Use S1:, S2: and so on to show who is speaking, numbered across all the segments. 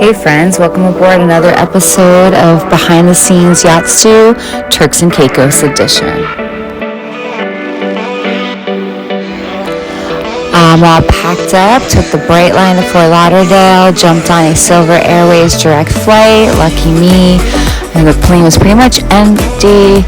S1: Hey friends, welcome aboard another episode of Behind the Scenes Yacht Stew, Turks and Caicos edition. I'm all packed up, took the Bright Line to Fort Lauderdale, jumped on a Silver Airways direct flight, lucky me, and the plane was pretty much empty.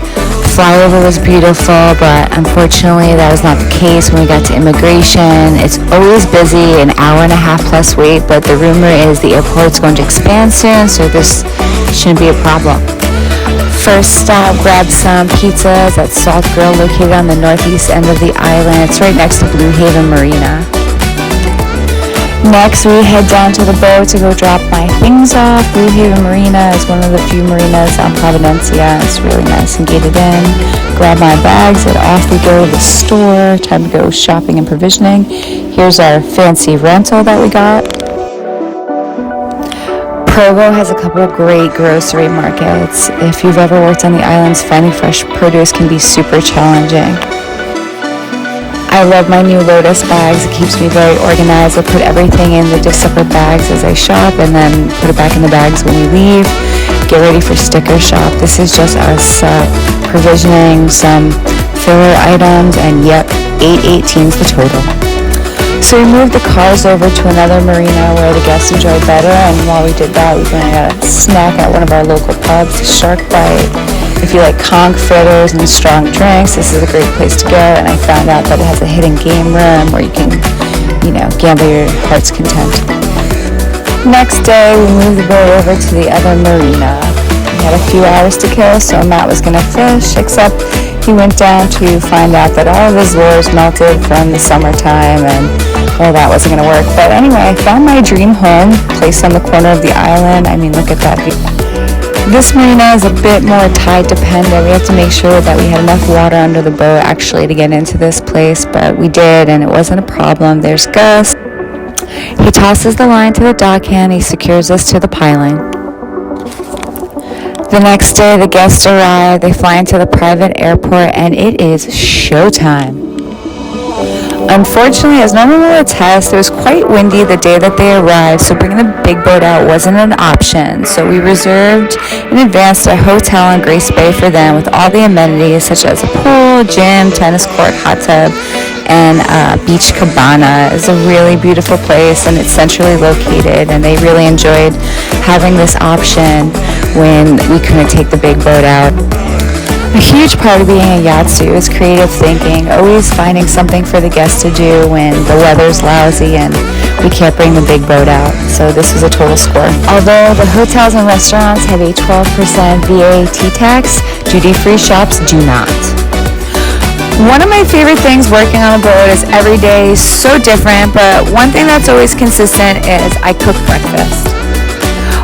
S1: Flyover was beautiful, but unfortunately that was not the case when we got to immigration. It's always busy, an hour and a half plus wait, but the rumor is the airport's going to expand soon, so this shouldn't be a problem. First stop, grabbed some pizzas at Salt Grill, located on the northeast end of the island. It's right next to Blue Haven Marina. Next, we head down to the boat to go drop my things off. Blue Haven Marina is one of the few marinas on Providencia. It's really nice and gated in. Grab my bags and off we go to the store. Time to go shopping and provisioning. Here's our fancy rental that we got. Provo has a couple of great grocery markets. If you've ever worked on the islands, finding fresh produce can be super challenging. I love my new Lotus bags. It keeps me very organized. I put everything in the separate bags as I shop and then put it back in the bags when we leave. Get ready for sticker shop. This is just us provisioning some filler items, and yep, 818 is the total. So we moved the cars over to another marina where the guests enjoy better, and while we did that, we went and got a snack at one of our local pubs, Shark Bite. If you like conch fritters and strong drinks, this is a great place to go. And I found out that it has a hidden game room where you can, gamble your heart's content. Next day, we moved the boat over to the other marina. We had a few hours to kill, so Matt was going to fish, except he went down to find out that all of his lures melted from the summertime, and well, that wasn't going to work. But anyway, I found my dream home, placed on the corner of the island. I mean, look at that view. This marina is a bit more tide dependent. We have to make sure that we had enough water under the boat actually to get into this place, but we did, and it wasn't a problem. There's Gus. He tosses the line to the dockhand. He secures us to the piling. The next day, the guests arrive. They fly into the private airport, and it is showtime. Unfortunately, as normal will attest, it was quite windy the day that they arrived, so bringing the big boat out wasn't an option. So we reserved in advance a hotel in Grace Bay for them with all the amenities such as a pool, gym, tennis court, hot tub, and beach cabana. It's a really beautiful place, and it's centrally located, and they really enjoyed having this option when we couldn't take the big boat out. A huge part of being a yacht stew is creative thinking, always finding something for the guests to do when the weather's lousy and we can't bring the big boat out. So this was a total score. Although the hotels and restaurants have a 12% VAT tax, duty-free shops do not. One of my favorite things working on a boat is every day is so different, but one thing that's always consistent is I cook breakfast.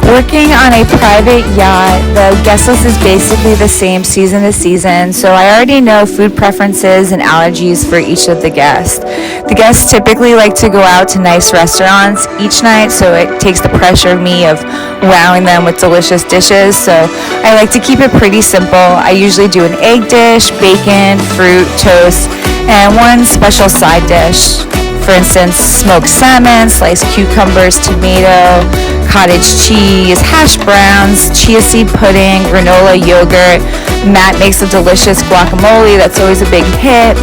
S1: Working on a private yacht, the guest list is basically the same season to season, so I already know food preferences and allergies for each of the guests. The guests typically like to go out to nice restaurants each night, so it takes the pressure of me of wowing them with delicious dishes, so I like to keep it pretty simple. I usually do an egg dish, bacon, fruit, toast, and one special side dish. For instance, smoked salmon, sliced cucumbers, tomato, cottage cheese, hash browns, chia seed pudding, granola yogurt. Matt makes a delicious guacamole that's always a big hit.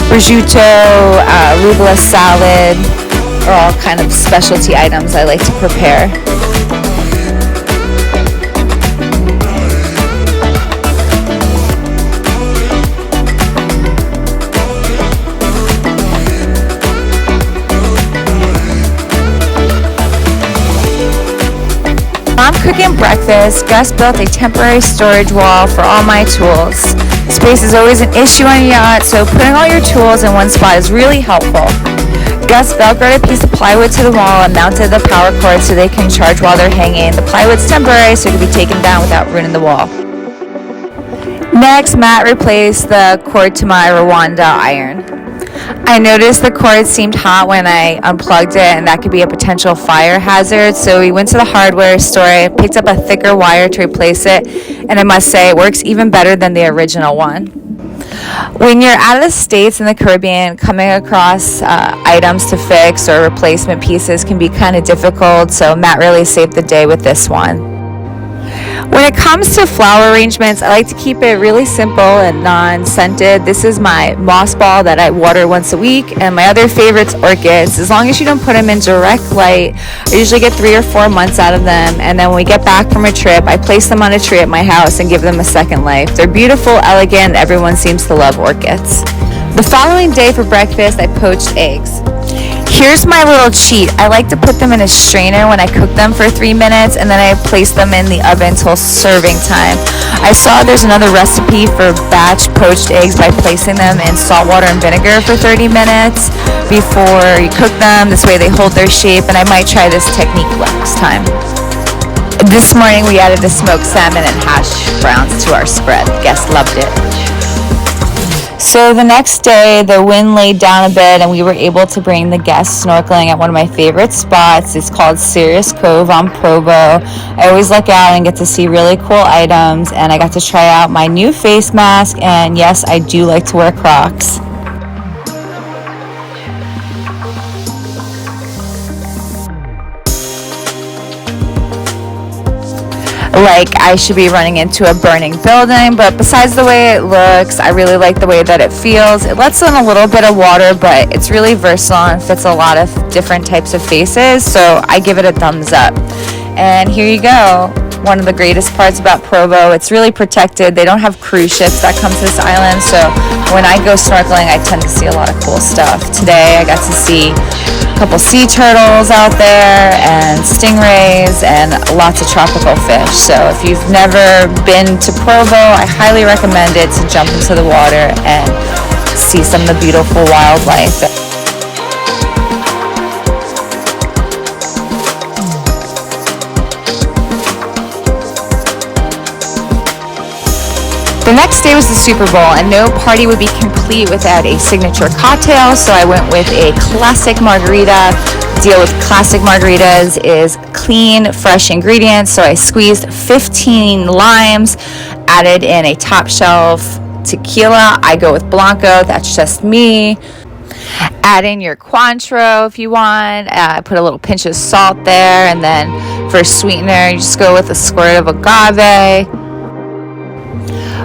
S1: Prosciutto, arugula salad are all kind of specialty items I like to prepare. I'm cooking breakfast. Gus built a temporary storage wall for all my tools. Space is always an issue on a yacht, so putting all your tools in one spot is really helpful. Gus velcroed a piece of plywood to the wall and mounted the power cord so they can charge while they're hanging. The plywood's temporary, so it can be taken down without ruining the wall. Next, Matt replaced the cord to my Rwanda iron. I noticed the cord seemed hot when I unplugged it, and that could be a potential fire hazard, so we went to the hardware store, picked up a thicker wire to replace it, and I must say it works even better than the original one. When you're out of the States in the Caribbean, coming across items to fix or replacement pieces can be kind of difficult, so Matt really saved the day with this one. When it comes to flower arrangements, I like to keep it really simple and non-scented. This is my moss ball that I water once a week, and my other favorite's orchids. As long as you don't put them in direct light, I usually get 3 or 4 months out of them, and then when we get back from a trip, I place them on a tree at my house and give them a second life. They're beautiful, elegant, everyone seems to love orchids. The following day for breakfast, I poached eggs. Here's my little cheat. I like to put them in a strainer when I cook them for 3 minutes, and then I place them in the oven until serving time. I saw there's another recipe for batch poached eggs by placing them in salt water and vinegar for 30 minutes before you cook them. This way they hold their shape, and I might try this technique next time. This morning we added the smoked salmon and hash browns to our spread. Guests loved it. So the next day, the wind laid down a bit, and we were able to bring the guests snorkeling at one of my favorite spots. It's called Sirius Cove on Provo. I always look out and get to see really cool items, and I got to try out my new face mask, and yes, I do like to wear Crocs. Like I should be running into a burning building, but besides the way it looks, I really like the way that it feels. It lets in a little bit of water, but it's really versatile and fits a lot of different types of faces, so I give it a thumbs up. And here you go. One of the greatest parts about Provo, it's really protected. They don't have cruise ships that come to this island, so when I go snorkeling, I tend to see a lot of cool stuff. Today, I got to see a couple sea turtles out there and stingrays and lots of tropical fish. So if you've never been to Provo, I highly recommend it to jump into the water and see some of the beautiful wildlife. The next day was the Super Bowl, and no party would be complete without a signature cocktail, so I went with a classic margarita. The deal with classic margaritas is clean, fresh ingredients, so I squeezed 15 limes, added in a top shelf tequila. I go with Blanco, that's just me. Add in your Cointreau if you want. Put a little pinch of salt there, and then for sweetener, you just go with a squirt of agave.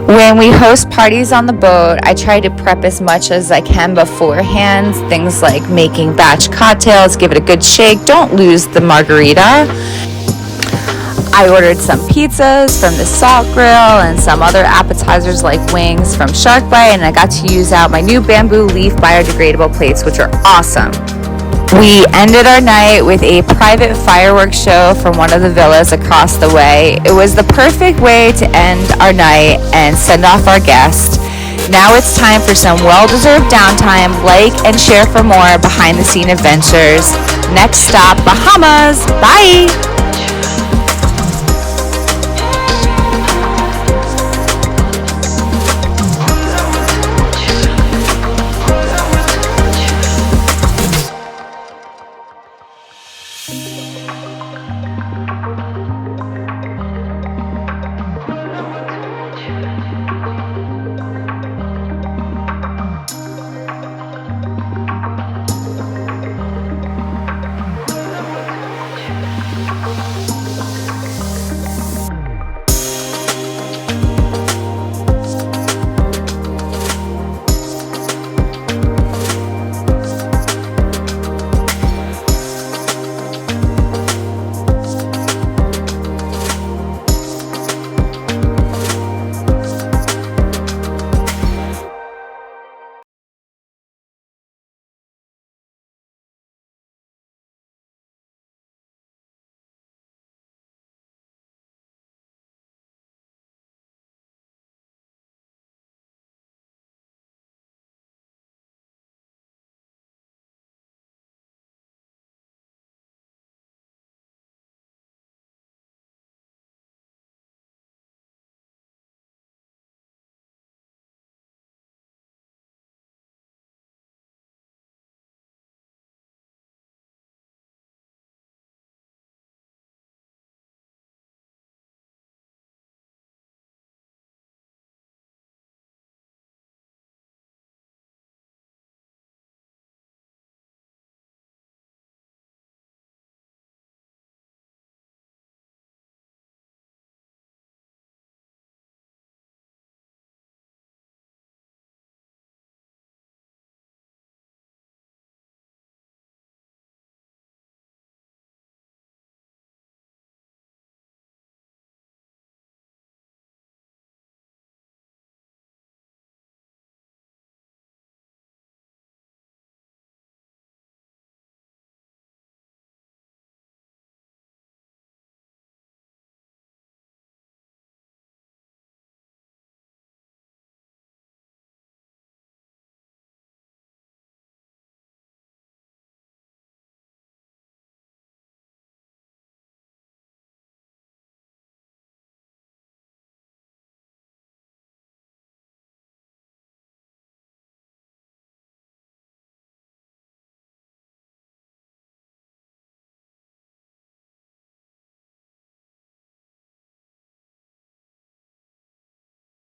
S1: When we host parties on the boat, I try to prep as much as I can beforehand. Things like making batch cocktails, give it a good shake, don't lose the margarita. I ordered some pizzas from the Salt Grill and some other appetizers like wings from Shark Bite, and I got to use out my new bamboo leaf biodegradable plates, which are awesome. We ended our night with a private fireworks show from one of the villas across the way. It was the perfect way to end our night and send off our guests. Now it's time for some well-deserved downtime. Like and share for more behind-the-scene adventures. Next stop, Bahamas. Bye!